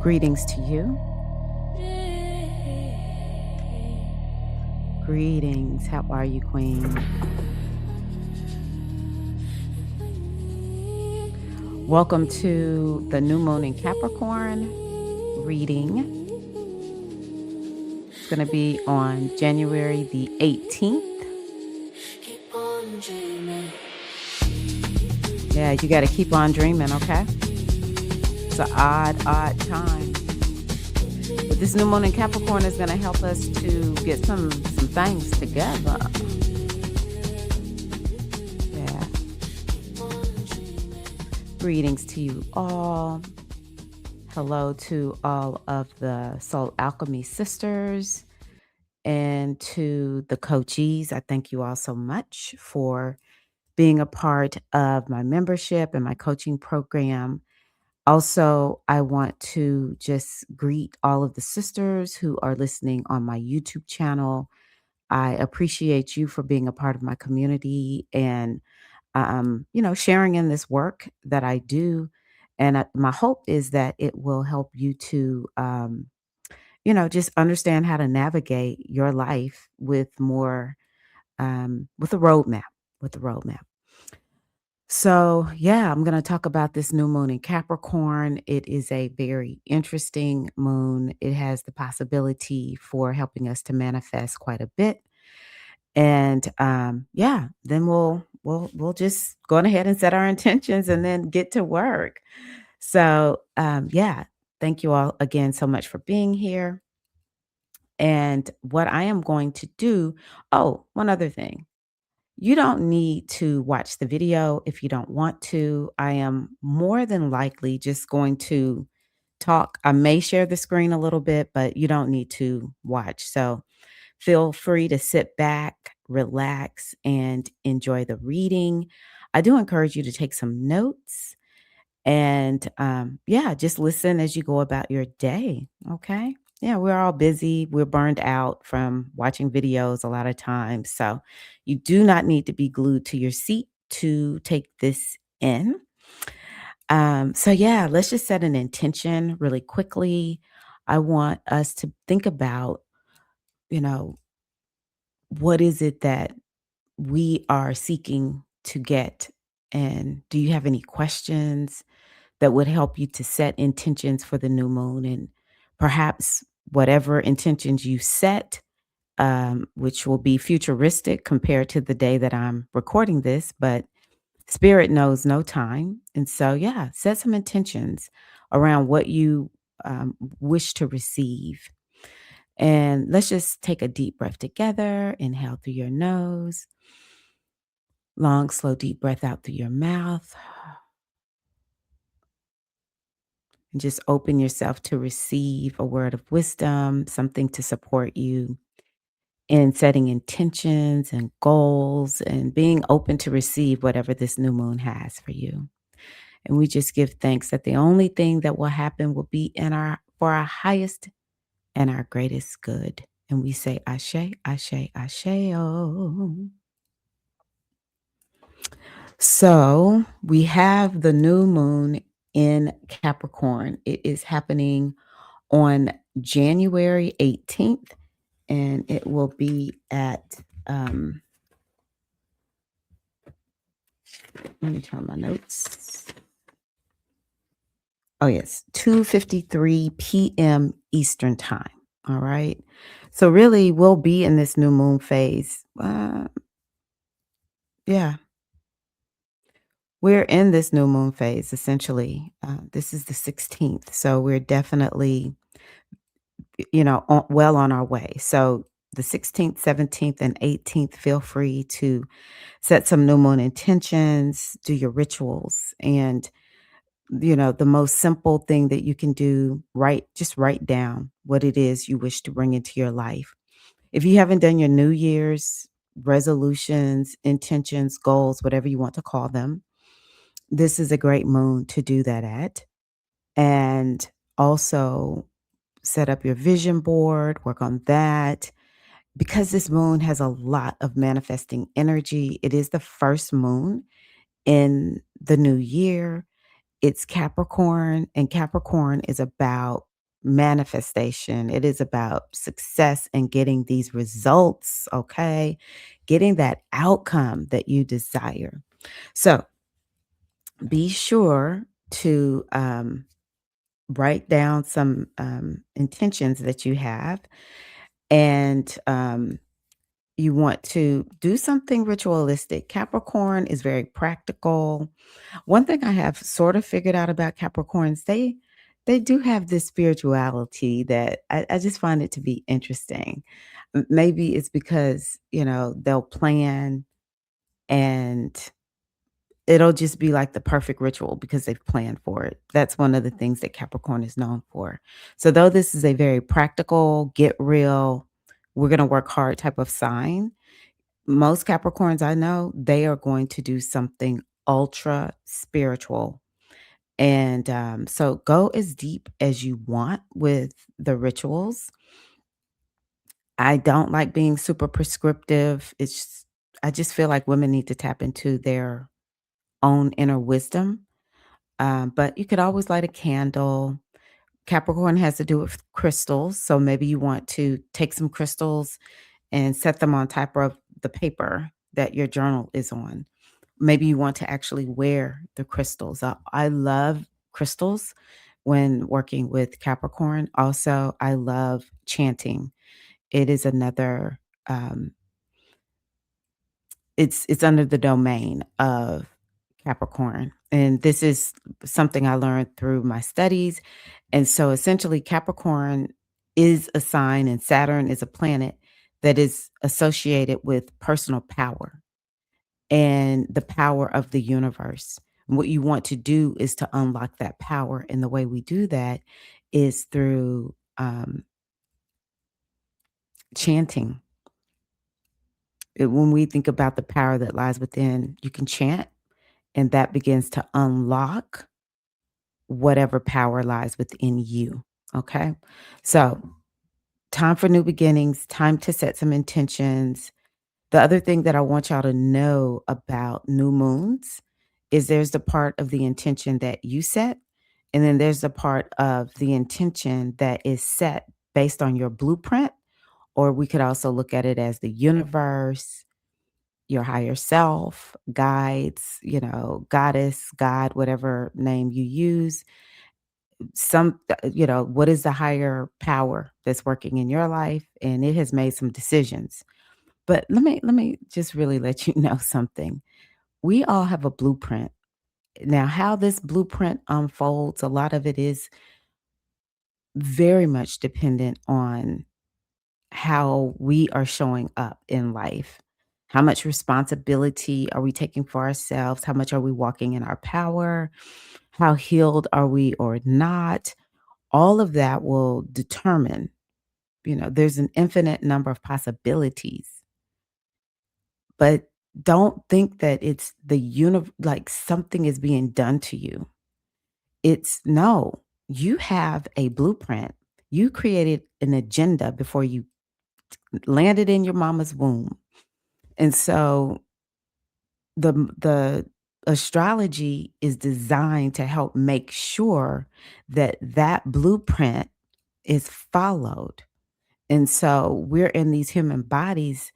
Greetings to you. Greetings. How are you, Queen? Welcome to the new moon in Capricorn reading. It's going to be on January the 18th. Yeah, you got to keep on dreaming, okay? It's an odd time. But this new moon in Capricorn is going to help us to get some things together. Yeah. Greetings to you all. Hello to all of the Soul Alchemy sisters and to the coachees. I thank you all so much for being a part of my membership and my coaching program. Also, I want to just greet all of the sisters who are listening on my YouTube channel. I appreciate you for being a part of my community and sharing in this work that I do. And my hope is that it will help you to, just understand how to navigate your life with more, with a roadmap, with a roadmap. So, yeah, I'm going to talk about this new moon in Capricorn. It is a very interesting moon. It has the possibility for helping us to manifest quite a bit. And yeah, then we'll just go on ahead and set our intentions and then get to work. So yeah, thank you all again so much for being here. And what I am going to do, oh, one other thing. You don't need to watch the video if you don't want to. I am more than likely just going to talk. I may share the screen a little bit, but you don't need to watch. So feel free to sit back, relax, and enjoy the reading. I do encourage you to take some notes and yeah, just listen as you go about your day. Okay. Yeah, we're all busy. We're burned out from watching videos a lot of times. So you do not need to be glued to your seat to take this in. So yeah, let's just set an intention really quickly. I want us to think about, you know, what is it that we are seeking to get? And do you have any questions that would help you to set intentions for the new moon? And perhaps whatever intentions you set, which will be futuristic compared to the day that I'm recording this, but spirit knows no time. And so, yeah, set some intentions around what you wish to receive. And let's just take a deep breath together. Inhale through your nose. Long, slow, deep breath out through your mouth. And just open yourself to receive a word of wisdom, something to support you in setting intentions and goals and being open to receive whatever this new moon has for you. And we just give thanks that the only thing that will happen will be for our highest and our greatest good. And we say ashe, ashe, ashe. Oh. So we have the new moon in Capricorn. It is happening on January 18th, and it will be at, let me turn my notes. Oh, yes, 2:53 p.m. Eastern time. All right. So really, we'll be in this new moon phase. Yeah, we're in this new moon phase, essentially. This is the 16th. So we're definitely, well on our way. So the 16th, 17th, and 18th, feel free to set some new moon intentions, do your rituals. And, the most simple thing that you can do, just write down what it is you wish to bring into your life. If you haven't done your New Year's resolutions, intentions, goals, whatever you want to call them, this is a great moon to do that at. And also set up your vision board, work on that. Because this moon has a lot of manifesting energy, it is the first moon in the new year. It's Capricorn, and Capricorn is about manifestation. It is about success and getting these results, okay? Getting that outcome that you desire. So be sure to write down some intentions that you have, and you want to do something ritualistic. Capricorn is very practical. One thing I have sort of figured out about Capricorns, they do have this spirituality that I just find it to be interesting. Maybe it's because, they'll plan, and it'll just be like the perfect ritual because they've planned for it. That's one of the things that Capricorn is known for. So though this is a very practical, get real, we're going to work hard type of sign, most Capricorns I know, they are going to do something ultra spiritual. And so go as deep as you want with the rituals. I don't like being super prescriptive. I just feel like women need to tap into their own inner wisdom. But you could always light a candle. Capricorn has to do with crystals. So maybe you want to take some crystals and set them on top of the paper that your journal is on. Maybe you want to actually wear the crystals. I love crystals when working with Capricorn. Also, I love chanting. It is another it's under the domain of Capricorn. And this is something I learned through my studies. And so essentially Capricorn is a sign and Saturn is a planet that is associated with personal power and the power of the universe. And what you want to do is to unlock that power. And the way we do that is through chanting. When we think about the power that lies within, you can chant, and that begins to unlock whatever power lies within you. Okay. So, time for new beginnings, time to set some intentions. The other thing that I want y'all to know about new moons is there's the part of the intention that you set, and then there's the part of the intention that is set based on your blueprint, or we could also look at it as the universe, your higher self, guides, goddess, God, whatever name you use. What is the higher power that's working in your life? And it has made some decisions. But let me just really let you know something. We all have a blueprint. Now, how this blueprint unfolds, a lot of it is very much dependent on how we are showing up in life. How much responsibility are we taking for ourselves? How much are we walking in our power? How healed are we or not? All of that will determine, there's an infinite number of possibilities, but don't think that it's like something is being done to you. It's no, you have a blueprint. You created an agenda before you landed in your mama's womb. And so the astrology is designed to help make sure that that blueprint is followed. And so we're in these human bodies,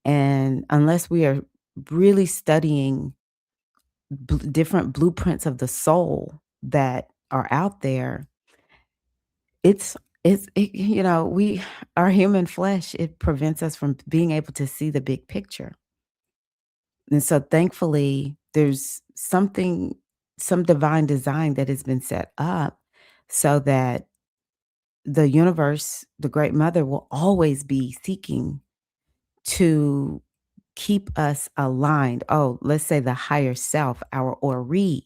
and unless we are really studying different blueprints of the soul that are out there, we our human flesh, it prevents us from being able to see the big picture. And so thankfully, there's some divine design that has been set up so that the universe, the great mother, will always be seeking to keep us aligned. Oh, let's say the higher self, our Ori,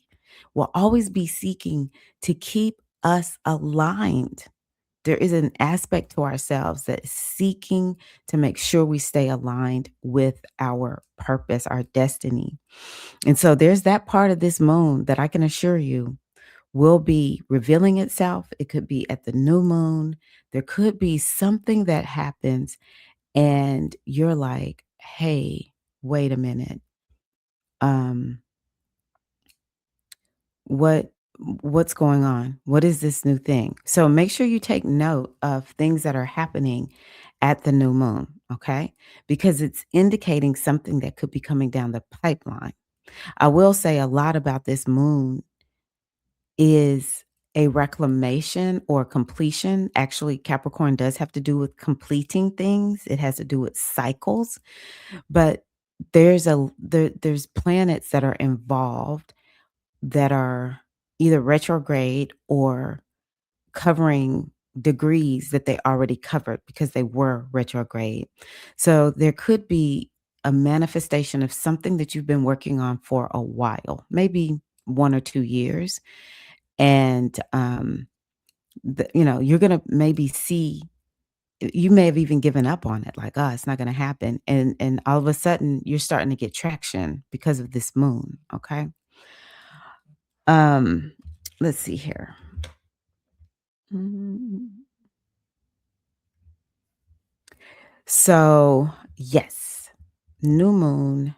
will always be seeking to keep us aligned. There is an aspect to ourselves that is seeking to make sure we stay aligned with our purpose, our destiny. And so there's that part of this moon that I can assure you will be revealing itself. It could be at the new moon. There could be something that happens and you're like, "Hey, wait a minute. Um, what What's going on? What is this new thing? So make sure you take note of things that are happening at the new moon, okay? Because it's indicating something that could be coming down the pipeline. I will say a lot about this moon is a reclamation or completion. Actually, Capricorn does have to do with completing things. It has to do with cycles, but there's planets that are involved that are either retrograde or covering degrees that they already covered because they were retrograde. So there could be a manifestation of something that you've been working on for a while, maybe 1 or 2 years. And, you're going to maybe see, you may have even given up on it, like, oh, it's not going to happen. And all of a sudden you're starting to get traction because of this moon. Okay. Um, let's see here. Mm. So, yes, new moon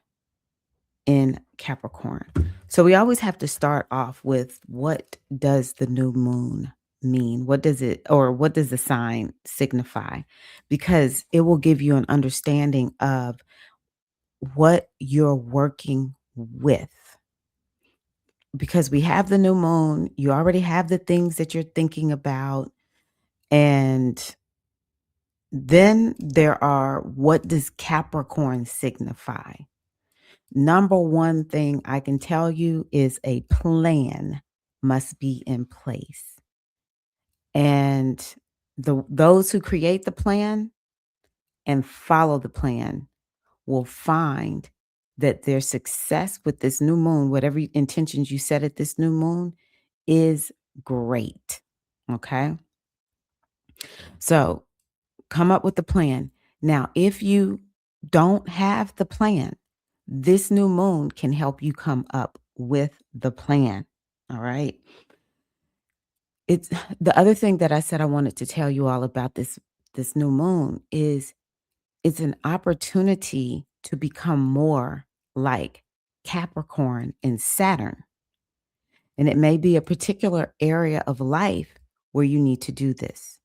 in Capricorn. So we always have to start off with, what does the new moon mean? What does it, or what does the sign signify? Because it will give you an understanding of what you're working with. Because we have the new moon, you already have the things that you're thinking about. And then there are, what does Capricorn signify? Number one thing I can tell you is a plan must be in place. And those who create the plan and follow the plan will find that their success with this new moon, whatever intentions you set at this new moon, is great. Okay. So come up with the plan. Now, if you don't have the plan, this new moon can help you come up with the plan. All right. It's the other thing that I said I wanted to tell you all about this new moon is, it's an opportunity to become more like Capricorn and Saturn. And it may be a particular area of life where you need to do this.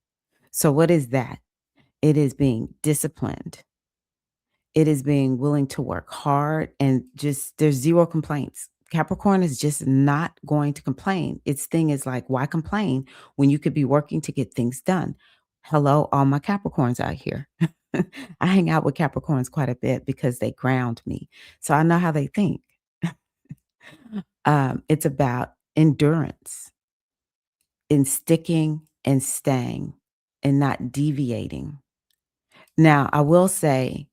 So what is that? It is being disciplined. It is being willing to work hard, and just there's zero complaints. Capricorn is just not going to complain. Its thing is like, why complain when you could be working to get things done? Hello, all my Capricorns out here. I hang out with Capricorns quite a bit because they ground me. So I know how they think. It's about endurance, in sticking and staying and not deviating. Now, I will say,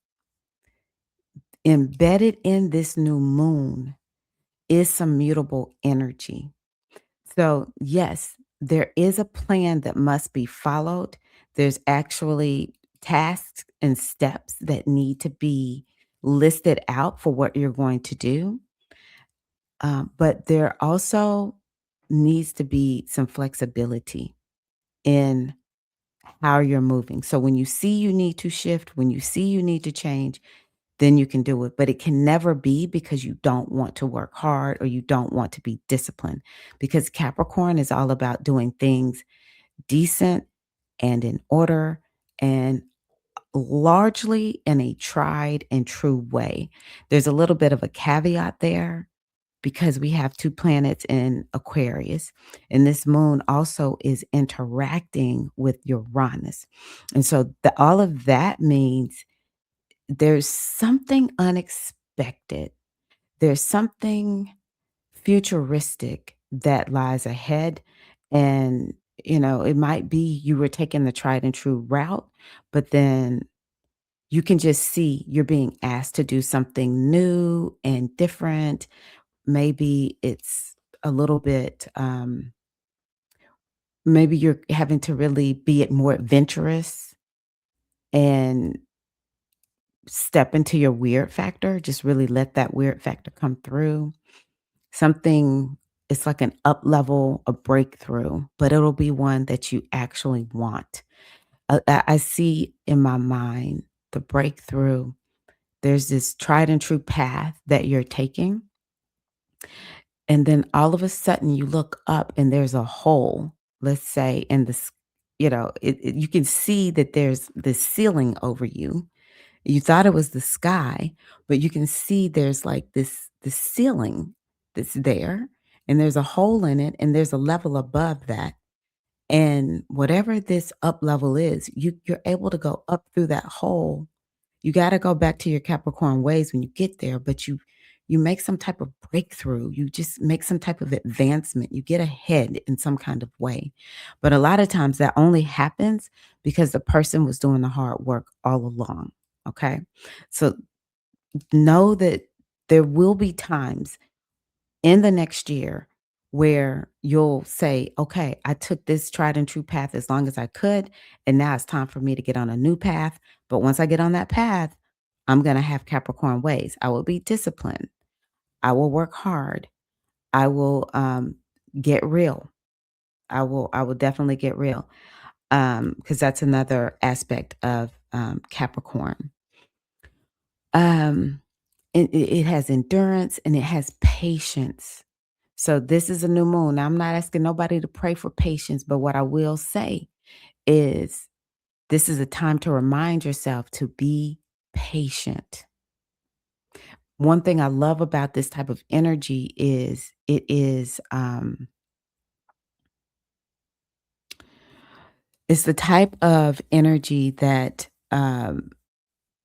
embedded in this new moon is some mutable energy. So, yes, there is a plan that must be followed. There's actually tasks and steps that need to be listed out for what you're going to do. But there also needs to be some flexibility in how you're moving. So, when you see you need to shift, when you see you need to change, then you can do it. But it can never be because you don't want to work hard or you don't want to be disciplined. Because Capricorn is all about doing things decent and in order, and largely in a tried and true way. There's a little bit of a caveat there because we have two planets in Aquarius, and this moon also is interacting with Uranus. And so all of that means there's something unexpected. There's something futuristic that lies ahead. And, it might be you were taking the tried and true route, but then you can just see you're being asked to do something new and different. Maybe it's a little bit, maybe you're having to really be it more adventurous and step into your weird factor, just really let that weird factor come through. Something, it's like an up level, a breakthrough, but it'll be one that you actually want. I see in my mind the breakthrough. There's this tried and true path that you're taking, And then all of a sudden you look up and there's a hole, let's say, in this, you can see that there's this ceiling over you. You thought it was the sky, but you can see there's like this ceiling that's there, and there's a hole in it, and there's a level above that. And whatever this up level is, you're able to go up through that hole. You gotta go back to your Capricorn ways when you get there, but you make some type of breakthrough. You just make some type of advancement. You get ahead in some kind of way. But a lot of times that only happens because the person was doing the hard work all along. Okay. So know that there will be times in the next year where you'll say, okay, I took this tried and true path as long as I could. And now it's time for me to get on a new path. But once I get on that path, I'm going to have Capricorn ways. I will be disciplined. I will work hard. I will get real. I will definitely get real. Because that's another aspect of Capricorn. Um, it has endurance and it has patience. So this is a new moon. Now, I'm not asking nobody to pray for patience, but what I will say is this is a time to remind yourself to be patient. One thing I love about this type of energy is it's the type of energy that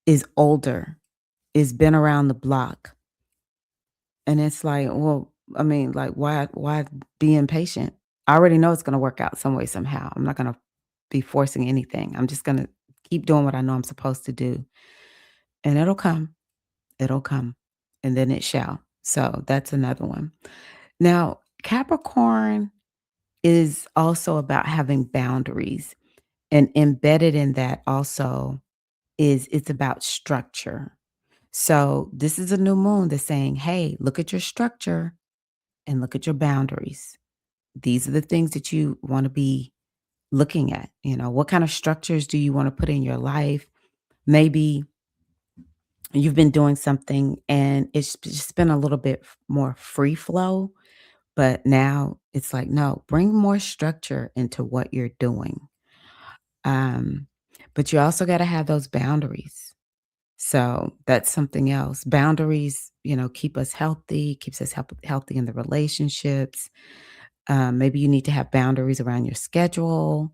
is older, is been around the block. And it's like, well, I mean, like, why be impatient? I already know it's gonna work out some way, somehow. I'm not gonna be forcing anything. I'm just gonna keep doing what I know I'm supposed to do. And it'll come, and then it shall. So that's another one. Now, Capricorn is also about having boundaries. And embedded in that also is it's about structure. So this is a new moon that's saying, hey, look at your structure and look at your boundaries. These are the things that you want to be looking at. What kind of structures do you want to put in your life? Maybe you've been doing something and it's just been a little bit more free flow, but now it's like, no, bring more structure into what you're doing. Um, but you also got to have those boundaries. So that's something else. Boundaries, keep us healthy, keeps us healthy in the relationships. Maybe you need to have boundaries around your schedule,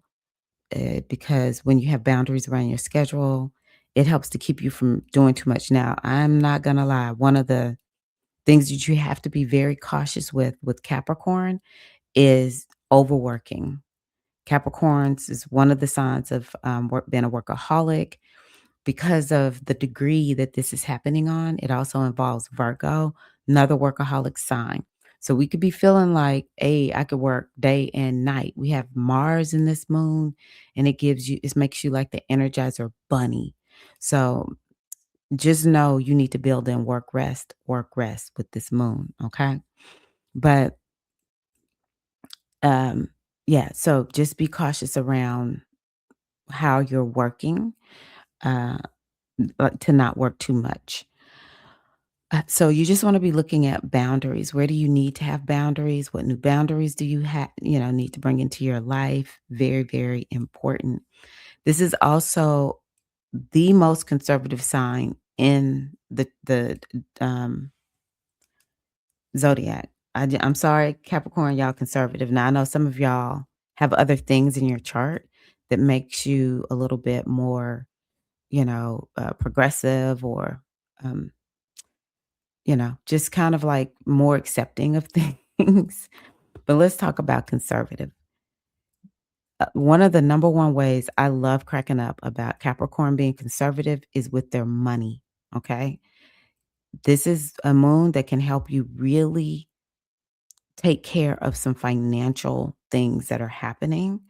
because when you have boundaries around your schedule, it helps to keep you from doing too much. Now, I'm not going to lie. One of the things that you have to be very cautious with Capricorn is overworking. Capricorns is one of the signs of being a workaholic. Because of the degree that this is happening on, it also involves Virgo, another workaholic sign. So we could be feeling like, hey, I could work day and night. We have Mars in this moon, and it makes you like the Energizer bunny. So just know you need to build in work rest with this moon. Okay. But um, yeah, so just be cautious around how you're working, uh, to not work too much. So you just want to be looking at boundaries. Where do you need to have boundaries? What new boundaries do you have, need to bring into your life? Very, very important. This is also the most conservative sign in the zodiac. I'm sorry, Capricorn, y'all conservative. Now I know some of y'all have other things in your chart that makes you a little bit more, progressive or um, just kind of like more accepting of things. But let's talk about conservative. One of the number one ways I love cracking up about Capricorn being conservative is with their money. Okay. This is a moon that can help you really take care of some financial things that are happening.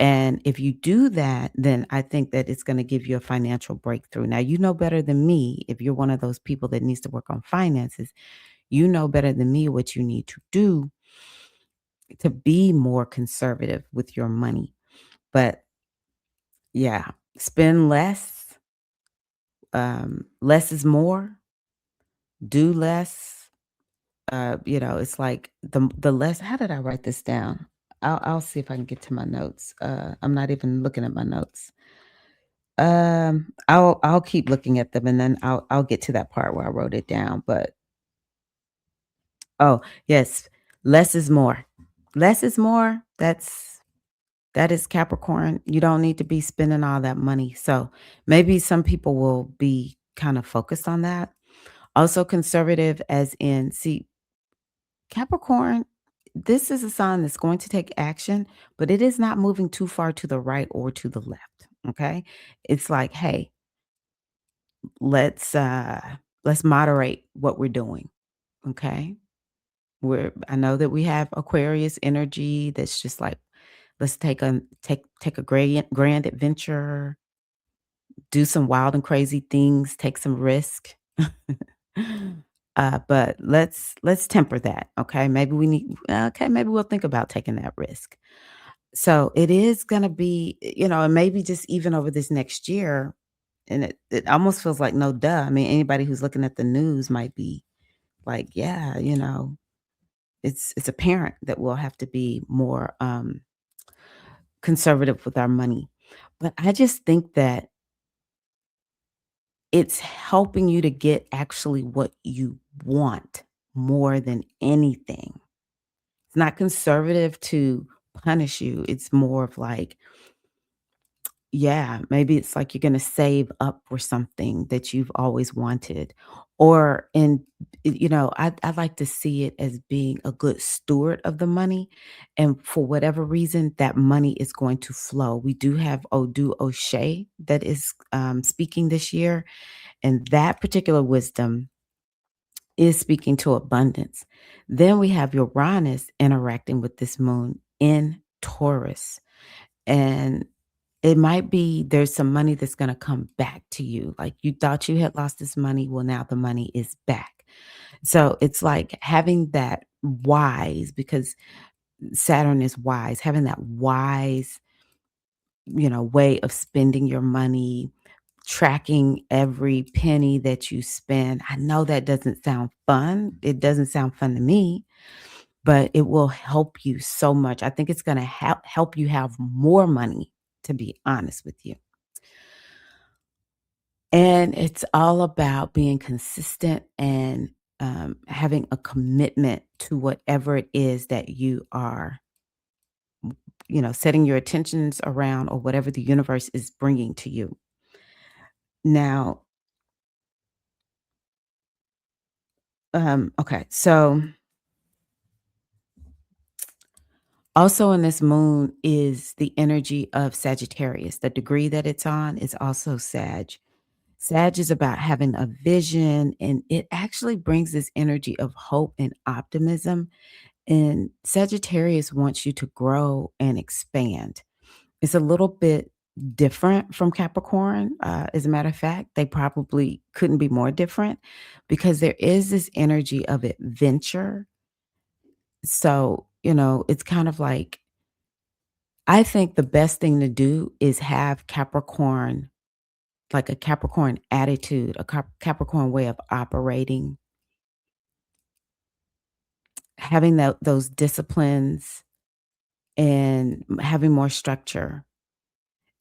And if you do that, then I think that it's going to give you a financial breakthrough. Now, you know better than me if you're one of those people that needs to work on finances. You know better than me what you need to do to be more conservative with your money. But yeah, spend less. Less is more. Do less. It's like the less how did I write this down? I'll see if I can get to my notes. I'm not even looking at my notes. I'll keep looking at them and then I'll get to that part where I wrote it down. But oh yes, less is more. Less is more. That is Capricorn. You don't need to be spending all that money. So maybe some people will be kind of focused on that. Also conservative as in see Capricorn, this is a sign that's going to take action, but it is not moving too far to the right or to the left. Okay. It's like, hey, let's uh let's moderate what we're doing. Okay. I know that we have Aquarius energy that's just like, let's take a grand adventure, do some wild and crazy things, take some risk. But let's temper that, okay? Maybe we'll think about taking that risk. So it is gonna be, and maybe just even over this next year, and it almost feels like no duh. I mean, anybody who's looking at the news might be like, yeah, it's apparent that we'll have to be more conservative with our money. But I just think that it's helping you to get actually what you want more than anything. It's not conservative to punish you. It's more of like, yeah, maybe it's like you're gonna save up for something that you've always wanted. Or I like to see it as being a good steward of the money. And for whatever reason, that money is going to flow. We do have Odu O'Shea that is speaking this year. And that particular wisdom is speaking to abundance. Then we have Uranus interacting with this moon in Taurus. And it might be there's some money that's going to come back to you. Like you thought you had lost this money. Well, now the money is back. So it's like having that wise, because Saturn is wise, having that wise, way of spending your money, tracking every penny that you spend. I know that doesn't sound fun. It doesn't sound fun to me, but it will help you so much. I think it's going to help you have more money, to be honest with you. And it's all about being consistent and having a commitment to whatever it is that you are, setting your attentions around or whatever the universe is bringing to you. Now, okay, so also in this moon is the energy of Sagittarius. The degree that it's on is also Sag. Sag is about having a vision, and it actually brings this energy of hope and optimism. And Sagittarius wants you to grow and expand. It's a little bit different from Capricorn. As a matter of fact, they probably couldn't be more different because there is this energy of adventure. So, it's kind of like I think the best thing to do is have Capricorn, like a Capricorn attitude, a Capricorn way of operating, having those disciplines and having more structure.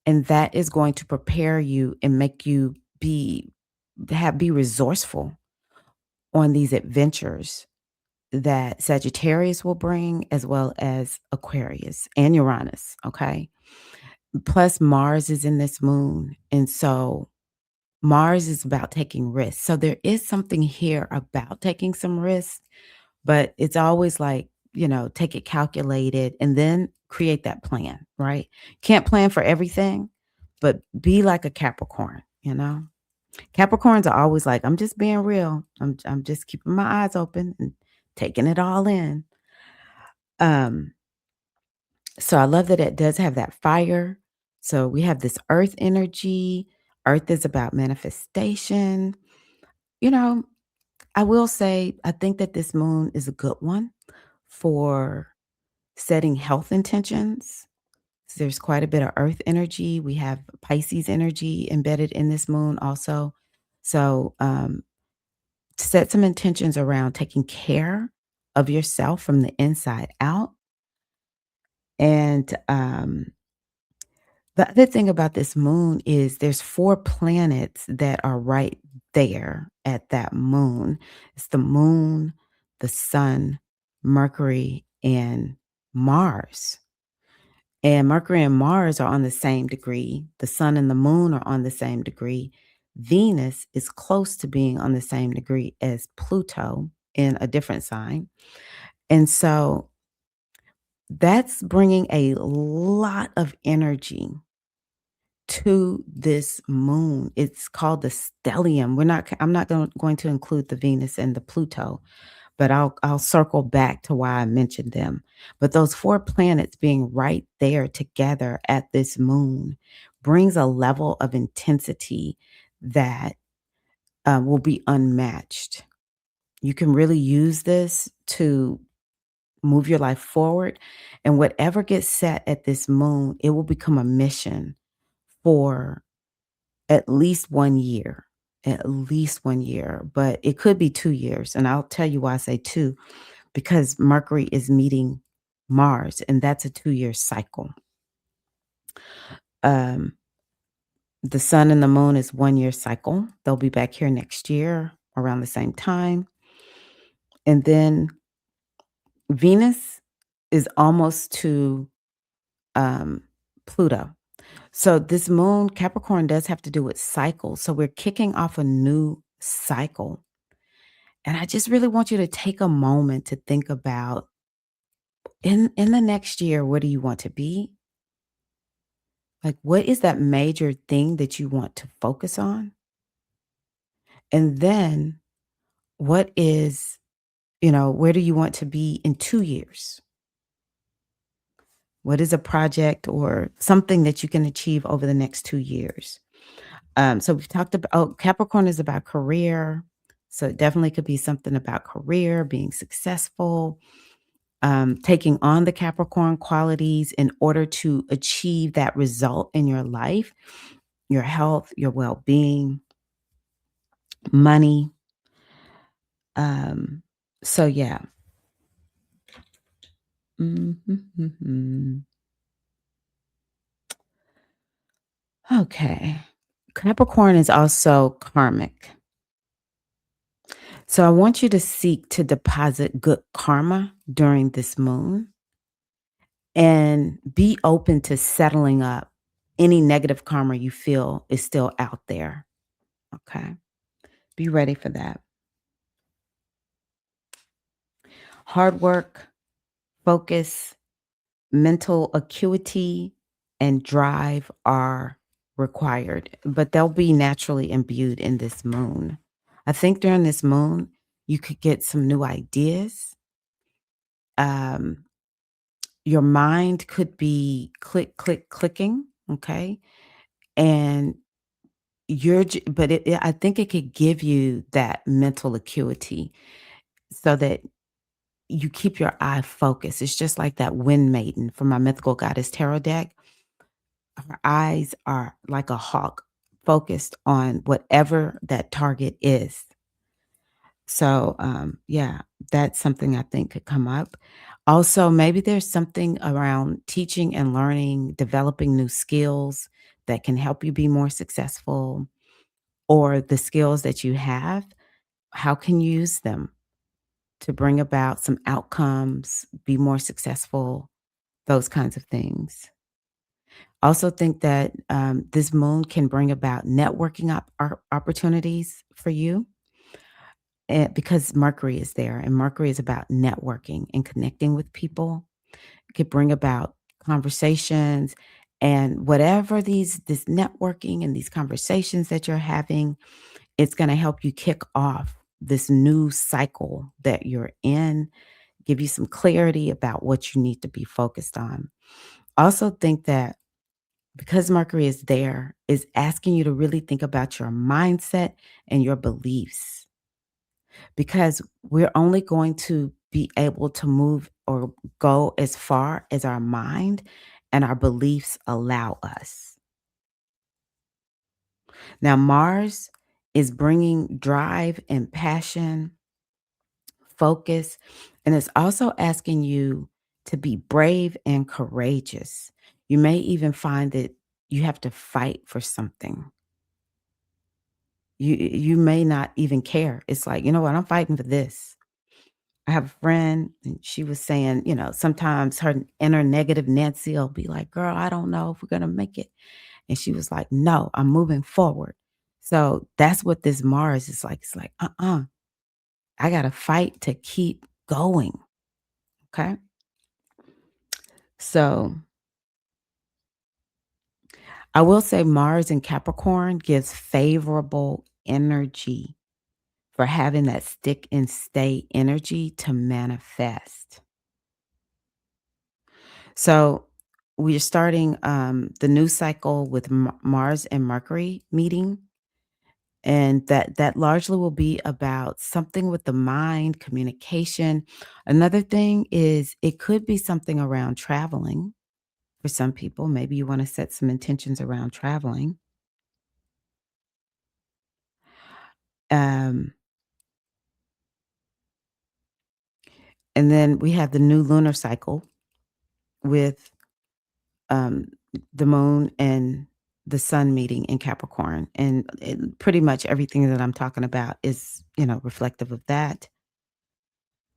And that is going to prepare you and make you be resourceful on these adventures that Sagittarius will bring, as well as Aquarius and Uranus. Okay. Plus, Mars is in this moon. And so Mars is about taking risks. So there is something here about taking some risks, but it's always like, take it calculated and then create that plan, right? Can't plan for everything, but be like a Capricorn. Capricorns are always like, I'm just being real. I'm just keeping my eyes open and taking it all in. Um, so I love that it does have that fire. So we have this earth energy. Earth is about manifestation. You know, I will say, I think that this moon is a good one for setting health intentions. There's quite a bit of earth energy. We have Pisces energy embedded in this moon also. So set some intentions around taking care of yourself from the inside out. And the other thing about this moon is there's 4 planets that are right there at that moon. It's the moon, the sun, Mercury, and Mars. And Mercury and Mars are on the same degree. The sun and the moon are on the same degree. Venus is close to being on the same degree as Pluto in a different sign. And so that's bringing a lot of energy to this moon. It's called the stellium. I'm not going to include the Venus and the Pluto, but I'll circle back to why I mentioned them. But those 4 planets being right there together at this moon brings a level of intensity that will be unmatched. You can really use this to move your life forward, and whatever gets set at this moon, it will become a mission for at least 1 year, at least 1 year, but it could be 2 years, and I'll tell you why I say 2, because Mercury is meeting Mars, and that's a 2-year cycle. Um, the sun and the moon is 1-year cycle. They'll be back here next year around the same time, and then Venus is almost to, um, Pluto. So this moon, Capricorn, does have to do with cycles, so we're kicking off a new cycle. And I just really want you to take a moment to think about in the next year, where do you want to be? Like, what is that major thing that you want to focus on? And then what is, where do you want to be in 2 years? What is a project or something that you can achieve over the next 2 years? So we've talked about, Capricorn is about career. So it definitely could be something about career, being successful, taking on the Capricorn qualities in order to achieve that result in your life, your health, your well being, money. Um, so, yeah. Mhm. Okay. Capricorn is also karmic. So, I want you to seek to deposit good karma during this moon and be open to settling up any negative karma you feel is still out there. Okay. Be ready for that. Hard work, focus, mental acuity, and drive are required, but they'll be naturally imbued in this moon. I think during this moon, you could get some new ideas. Um, your mind could be clicking, okay? And but I think it could give you that mental acuity so that you keep your eye focused. It's just like that wind maiden from my mythical goddess tarot deck. Her eyes are like a hawk focused on whatever that target is. So, yeah, that's something I think could come up. Also, maybe there's something around teaching and learning, developing new skills that can help you be more successful, or the skills that you have. How can you use them to bring about some outcomes, be more successful, those kinds of things. Also think that this moon can bring about networking opportunities for you, because Mercury is there, and Mercury is about networking and connecting with people. It could bring about conversations, and whatever this networking and these conversations that you're having, it's going to help you kick off this new cycle that you're in, give you some clarity about what you need to be focused on. Also think that because Mercury is there, is asking you to really think about your mindset and your beliefs, because we're only going to be able to move or go as far as our mind and our beliefs allow us. Now, Mars is bringing drive and passion, focus, And it's also asking you to be brave and courageous. You may even find that you have to fight for something. You may not even care. It's like, "You know what? I'm fighting for this." I have a friend, and she was saying, sometimes her inner negative Nancy will be like, "Girl, I don't know if we're gonna make it." And she was like, "No, I'm moving forward." So that's what this Mars is like. It's like, I gotta fight to keep going. Okay. So I will say Mars in Capricorn gives favorable energy for having that stick and stay energy to manifest. So we're starting the new cycle with Mars and Mercury meeting. And that largely will be about something with the mind, communication. Another thing is it could be something around traveling for some people. Maybe you want to set some intentions around traveling. Um, and then we have the new lunar cycle with um, the moon and the sun meeting in Capricorn. And pretty much everything that I'm talking about is, reflective of that.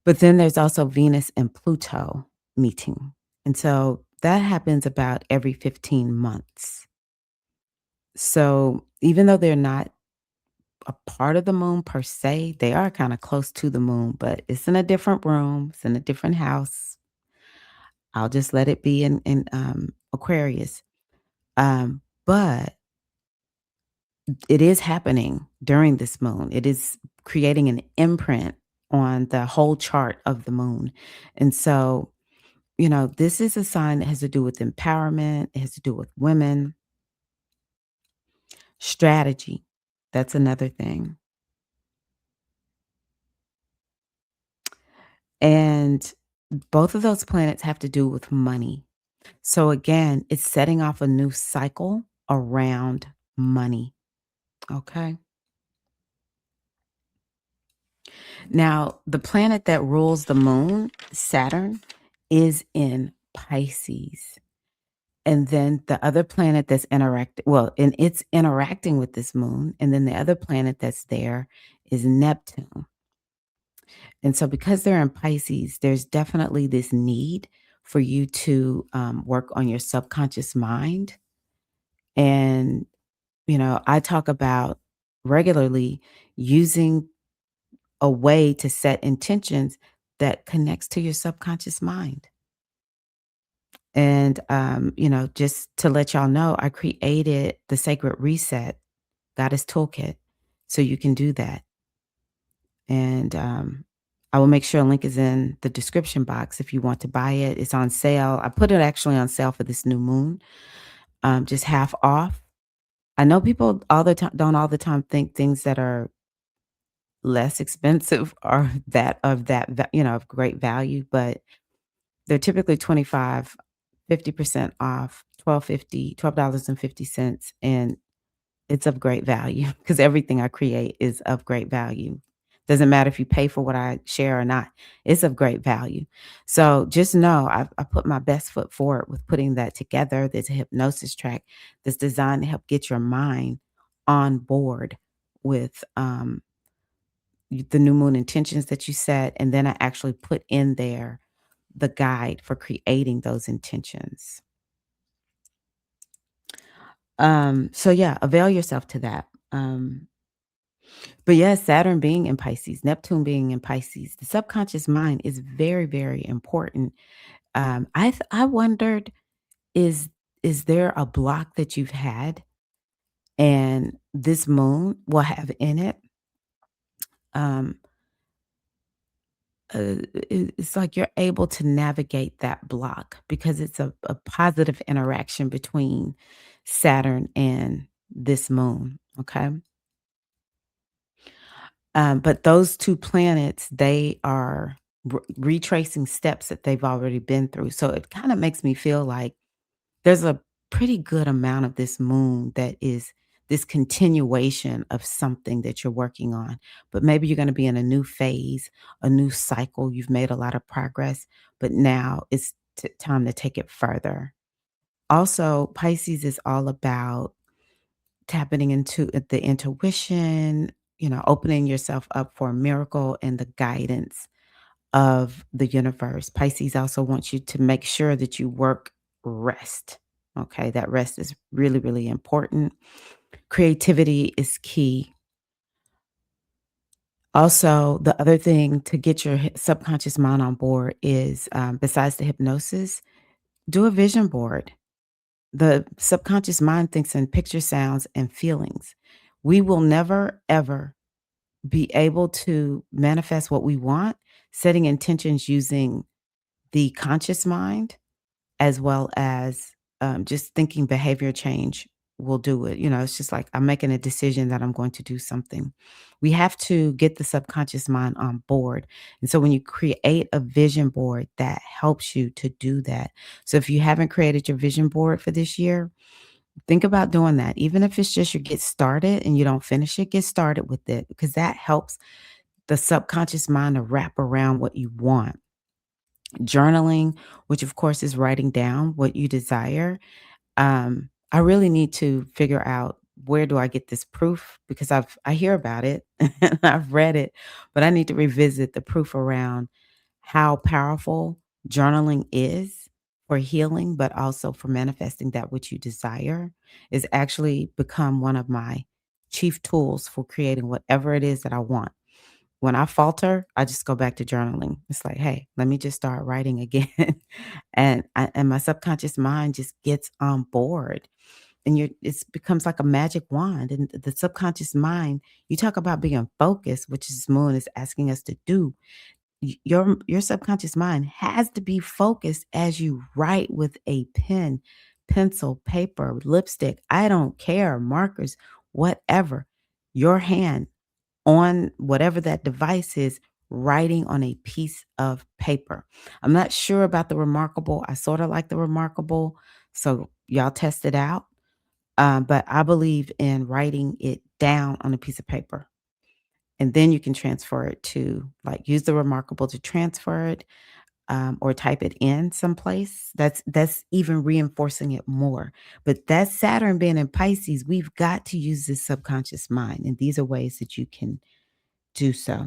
But then there's also Venus and Pluto meeting. And so that happens about every 15 months. So even though they're not a part of the moon per se, they are kind of close to the moon, but it's in a different room, it's in a different house. I'll just let it be in Aquarius. But it is happening during this moon. It is creating an imprint on the whole chart of the moon. And so this is a sign that has to do with empowerment, it has to do with women, strategy. That's another thing. And both of those planets have to do with money. So again, it's setting off a new cycle around money. Okay. Now, the planet that rules the moon, Saturn, is in Pisces. And then the other planet that's and it's interacting with this moon, and then the other planet that's there is Neptune. And so because they're in Pisces, there's definitely this need for you to work on your subconscious mind. And, I talk about regularly using a way to set intentions that connects to your subconscious mind. And, just to let y'all know, I created the Sacred Reset Goddess Toolkit so you can do that. And I will make sure a link is in the description box if you want to buy it. It's on sale. I put it actually on sale for this new moon, just half off. I know people all the time don't all the time think things that are less expensive are of great value, but they're typically 50% off, 12.50, and it's of great value because everything I create is of great value. Doesn't matter if you pay for what I share or not. It's of great value. So just know I put my best foot forward with putting that together. There's a hypnosis track that's designed to help get your mind on board with the new moon intentions that you set. And then I actually put in there the guide for creating those intentions. So yeah, avail yourself to that. But yeah, Saturn being in Pisces, Neptune being in Pisces, the subconscious mind is very, very important. I wondered, is is there a block that you've had, and this moon will have in it? Um, it's like you're able to navigate that block because it's a positive interaction between Saturn and this moon. Okay. But those 2 planets, they are retracing steps that they've already been through. So it kinda makes me feel like there's a pretty good amount of this moon this continuation of something that you're working on. But maybe you're going to be in a new phase, a new cycle. You've made a lot of progress, but now it's time to take it further. Also, Pisces is all about tapping into the intuition, opening yourself up for a miracle and the guidance of the universe. Pisces also wants you to make sure that you work rest. Okay, that rest is really, really important. Creativity is key. Also, the other thing to get your subconscious mind on board is, besides the hypnosis, do a vision board. The subconscious mind thinks in picture, sounds, and feelings. We will never, ever be able to manifest what we want, setting intentions using the conscious mind as well as, just thinking behavior change will do it. It's just like I'm making a decision that I'm going to do something. We have to get the subconscious mind on board. And so when you create a vision board, that helps you to do that. So if you haven't created your vision board for this year, think about doing that. Even if it's just you get started and you don't finish it, get started with it because that helps the subconscious mind to wrap around what you want. Journaling, which of course is writing down what you desire. I really need to figure out where do I get this proof because I hear about it and I've read it, but I need to revisit the proof around how powerful journaling is for healing, but also for manifesting that which you desire is actually become one of my chief tools for creating whatever it is that I want. When I falter, I just go back to journaling. It's like, "Hey, let me just start writing again." And my subconscious mind just gets on board, and it becomes like a magic wand, and the subconscious mind, you talk about being focused, which this moon is asking us to do. Your subconscious mind has to be focused as you write with a pen, pencil, paper, lipstick, I don't care, markers, whatever. Your hand on whatever that device is, writing on a piece of paper. I'm not sure about the remarkable. I sort of like the remarkable. So y'all test it out. But I believe in writing it down on a piece of paper. And then you can transfer it to like use the remarkable to transfer it or type it in someplace. That's even reinforcing it more. But that Saturn being in Pisces, we've got to use this subconscious mind. And these are ways that you can do so.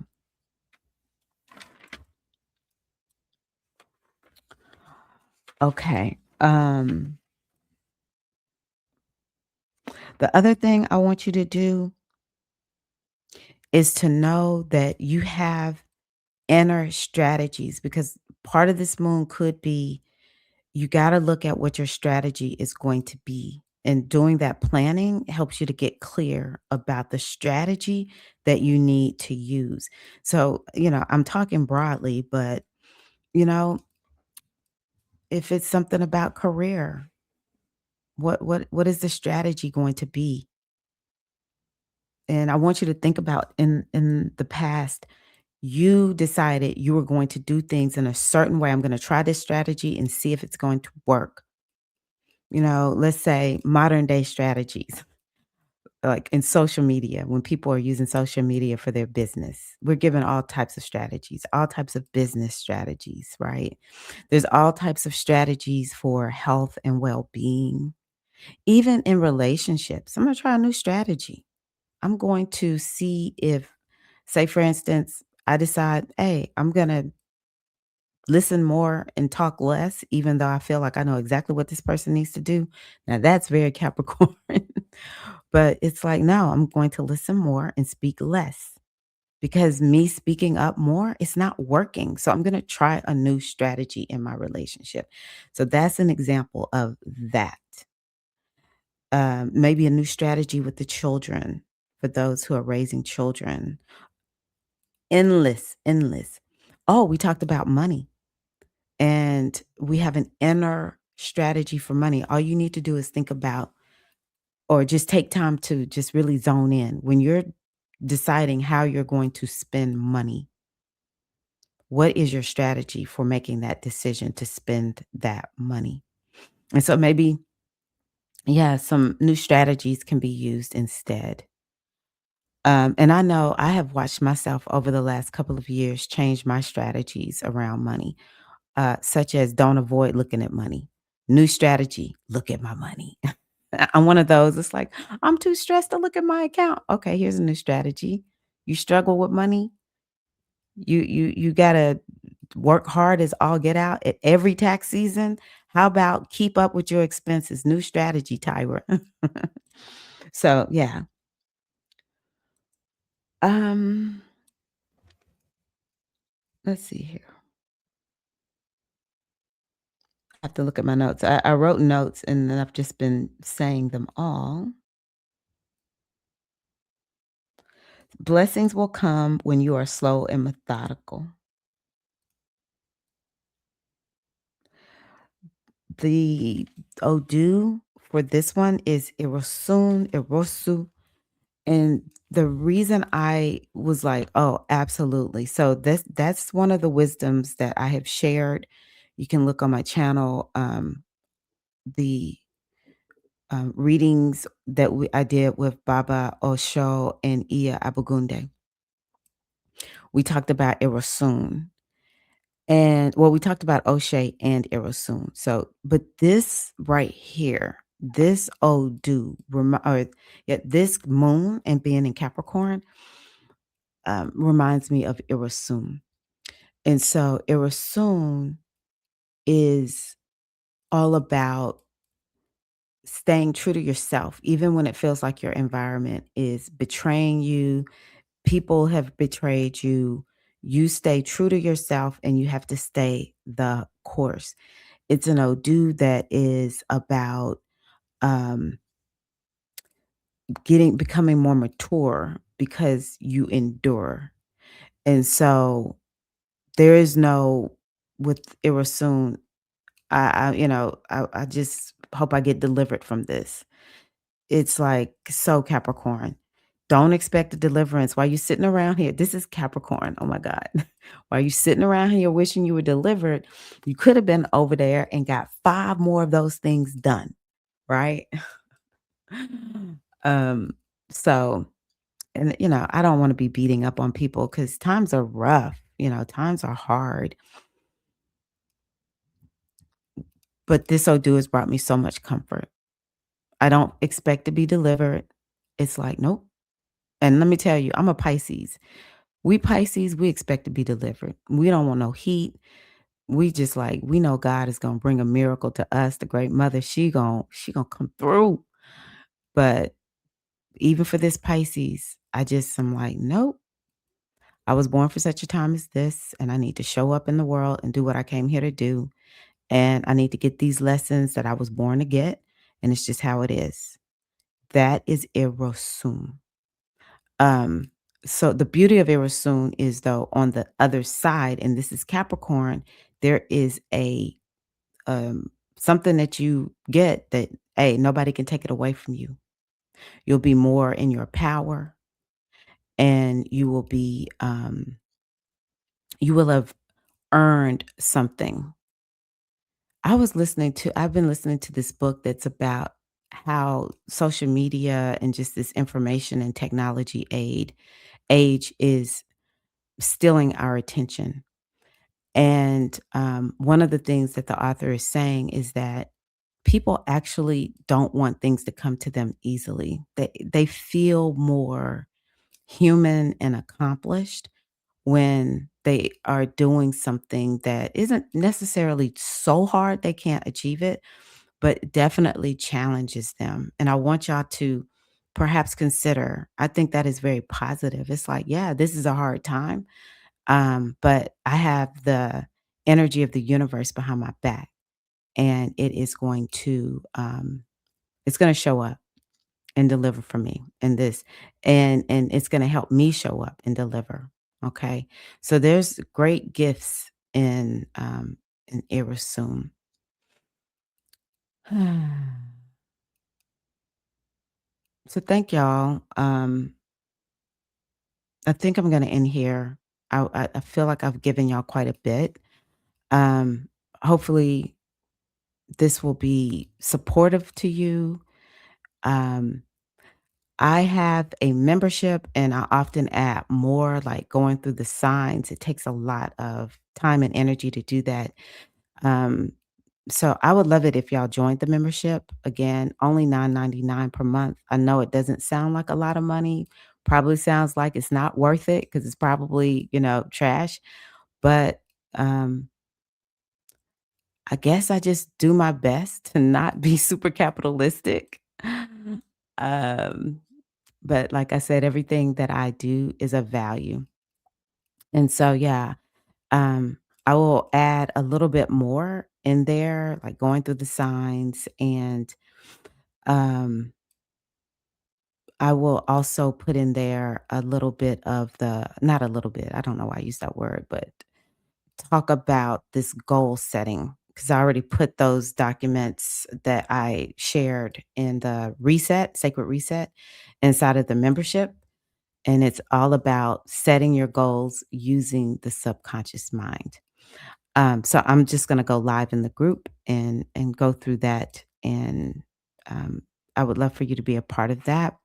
Okay. The other thing I want you to do is to know that you have inner strategies because part of this moon could be you got to look at what your strategy is going to be. And doing that planning helps you to get clear about the strategy that you need to use. So, I'm talking broadly, but, you know, if it's something about career, what is the strategy going to be? And I want you to think about in the past, you decided you were going to do things in a certain way. I'm going to try this strategy and see if it's going to work. Let's say modern day strategies, like in social media, when people are using social media for their business, we're given all types of strategies, all types of business strategies, right? There's all types of strategies for health and well being, even in relationships. I'm going to try a new strategy. I'm going to see if, say, for instance, I decide, hey, I'm going to listen more and talk less, even though I feel like I know exactly what this person needs to do. Now, that's very Capricorn. But it's like, no, I'm going to listen more and speak less because me speaking up more, it's not working. So I'm going to try a new strategy in my relationship. So that's an example of that. Maybe a new strategy with the children for those who are raising children. Endless, endless. Oh, we talked about money and we have an inner strategy for money. All you need to do is think about or just take time to just really zone in when you're deciding how you're going to spend money. What is your strategy for making that decision to spend that money? And so maybe Yeah, some new strategies can be used instead. And I know I have watched myself over the last couple of years change my strategies around money, such as don't avoid looking at money. New strategy, look at my money. I'm one of those. It's like, I'm too stressed to look at my account. Okay, here's a new strategy. You struggle with money, you gotta work hard as all get out at every tax season. How about keep up with your expenses? New strategy, Tyra. So yeah. Um, let's see here. I have to look at my notes. I wrote notes and then I've just been saying them all. Blessings will come when you are slow and methodical. The Odu for this one is Irosun, Irosu. And the reason I was like, "Oh, absolutely." So that's one of the wisdoms that I have shared. You can look on my channel, the, readings that I did with Baba Osho and Iya Abugunde. We talked about Irosun. And well, we talked about O'Shea and Irosun. So, but this right here, this Odu, or yeah, this moon and being in Capricorn reminds me of Irosun. And so Irosun is all about staying true to yourself, even when it feels like your environment is betraying you, people have betrayed you. You stay true to yourself and you have to stay the course. It's an Odu that is about um, becoming more mature because you endure. And so there is no with Irasun, I just hope I get delivered from this. It's like so Capricorn. Don't expect a deliverance while you sitting around here. This is Capricorn. Oh my God. While you sitting around here wishing you were delivered, you could have been over there and got 5 more of those things done, right? Um, so and I don't want to be beating up on people because times are rough, times are hard. But this Odu has brought me so much comfort. I don't expect to be delivered. It's like, nope. And let me tell you, I'm a Pisces. We Pisces, we expect to be delivered. We don't want no heat. We just like, we know God is gonna bring a miracle to us. The great mother, she gonna come through. But even for this Pisces, I'm like, nope. I was born for such a time as this, and I need to show up in the world and do what I came here to do. And I need to get these lessons that I was born to get. And it's just how it is. That is Erosum. Um, so the beauty of Erosum is though on the other side, and this is Capricorn, there is a um something that you get that hey, nobody can take it away from you. You'll be more in your power and you will have earned something. I've been listening to this book that's about how social media and just this information and technology age is stealing our attention. And one of the things that the author is saying is that people actually don't want things to come to them easily. They feel more human and accomplished when they are doing something that isn't necessarily so hard they can't achieve it, but definitely challenges them. And I want y'all to perhaps consider, I think that is very positive. It's like, yeah, this is a hard time, but I have the energy of the universe behind my back, and it's going to show up and deliver for me in this, and it's going to help me show up and deliver. Okay, so there's great gifts in Irisum. So thank y'all. I think I'm gonna end here. I feel like I've given y'all quite a bit. Um, hopefully this will be supportive to you. Um, I have a membership and I often add more, like going through the signs. It takes a lot of time and energy to do that. Um, so I would love it if y'all joined the membership. Again, only $9.99 per month. I know it doesn't sound like a lot of money. Probably sounds like it's not worth it because it's probably, trash. But um, I guess I just do my best to not be super capitalistic. Um, but like I said, everything that I do is of value. And so, yeah, um, I will add a little bit more in there, like going through the signs. And um, I will also put in there a little bit of not a little bit, I don't know why I use that word, but talk about this goal setting because I already put those documents that I shared in the sacred reset inside of the membership. And it's all about setting your goals using the subconscious mind. So I'm just going to go live in the group and go through that. And um, I would love for you to be a part of that.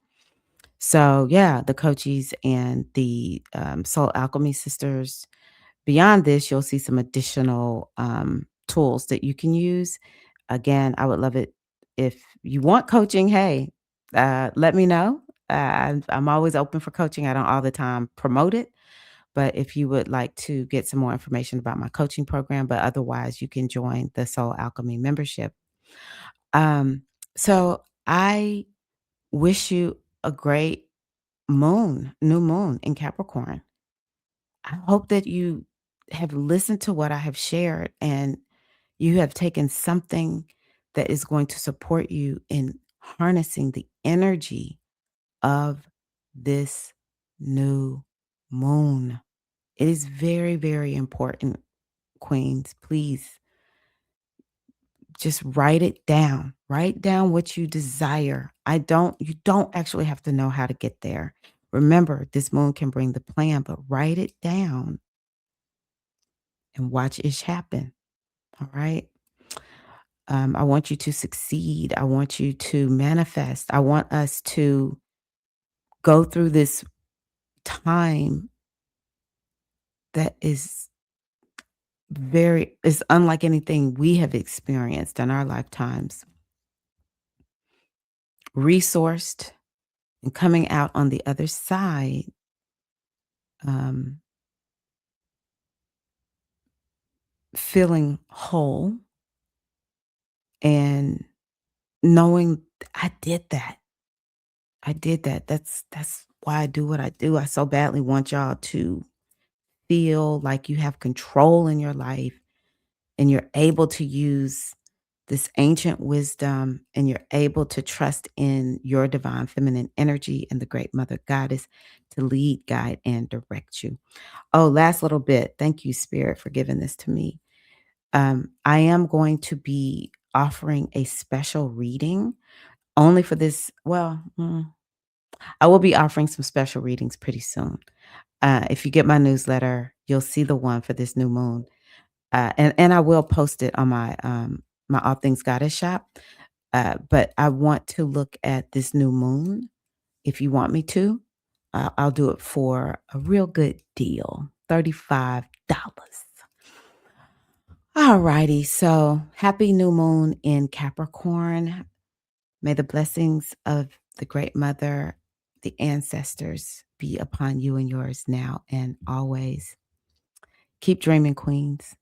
So yeah, the coaches and the Soul Alchemy sisters. Beyond this, you'll see some additional tools that you can use. Again, I would love it if you want coaching. Hey, let me know. I'm always open for coaching. I don't all the time promote it, but if you would like to get some more information about my coaching program, but otherwise, you can join the Soul Alchemy membership. Um, so I wish you a great new moon in Capricorn. I hope that you have listened to what I have shared and you have taken something that is going to support you in harnessing the energy of this new moon. It is very, very important, queens. Please just write it down. Write down what you desire. You don't actually have to know how to get there. Remember, this moon can bring the plan, but write it down and watch it happen. All right. I want you to succeed. I want you to manifest. I want us to go through this time that is unlike anything we have experienced in our lifetimes, resourced and coming out on the other side, um, feeling whole and knowing I did that. I did that. That's why I do what I do. I so badly want y'all to feel like you have control in your life and you're able to use this ancient wisdom and you're able to trust in your divine feminine energy and the great mother goddess to lead, guide, and direct you. Oh, last little bit. Thank you, Spirit, for giving this to me. I am going to be offering a special reading only for this. Well, I will be offering some special readings pretty soon. If you get my newsletter, you'll see the one for this new moon. And I will post it on my All Things Goddess shop. But I want to look at this new moon. If you want me to, I'll do it for a real good deal, $35. All righty. So happy new moon in Capricorn. May the blessings of the Great Mother, the ancestors, be upon you and yours now and always. Keep dreaming, queens.